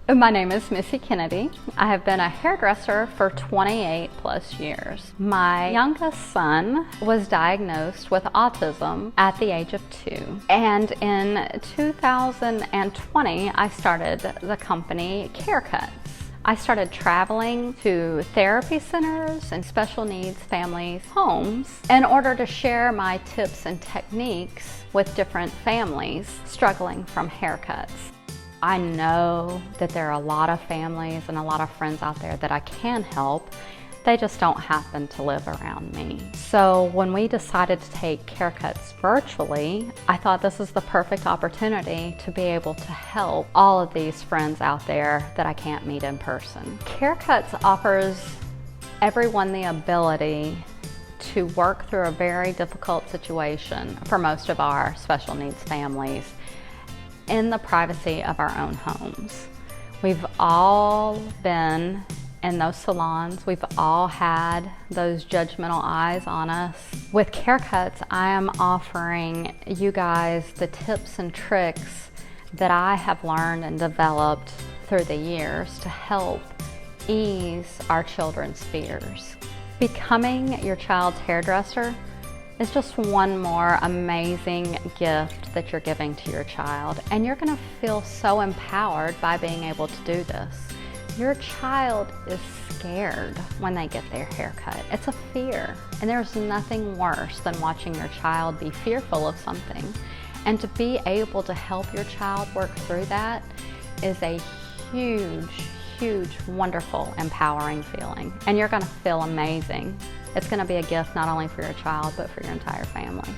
My name is Missy Kennedy. I have been a hairdresser for 28 plus years. My youngest son was diagnosed with autism at the age of 2. And in 2020, I started the company Carecuts. I started traveling to therapy centers and special needs families' homes in order to share my tips and techniques with different families struggling from haircuts. I know that there are a lot of families and a lot of friends out there that I can help. They just don't happen to live around me. So when we decided to take Carecuts virtually, I thought this is the perfect opportunity to be able to help all of these friends out there that I can't meet in person. Carecuts offers everyone the ability to work through a very difficult situation for most of our special needs families in the privacy of our own homes. We've all been in those salons. We've all had those judgmental eyes on us. With Carecuts, I am offering you guys the tips and tricks that I have learned and developed through the years to help ease our children's fears. Becoming your child's hairdresser is just one more amazing gift that you're giving to your child, and you're gonna feel so empowered by being able to do this. Your child is scared when they get their haircut. It's a fear, and there's nothing worse than watching your child be fearful of something. And to be able to help your child work through that is a huge, wonderful, empowering feeling. And you're gonna feel amazing. It's gonna be a gift not only for your child, but for your entire family.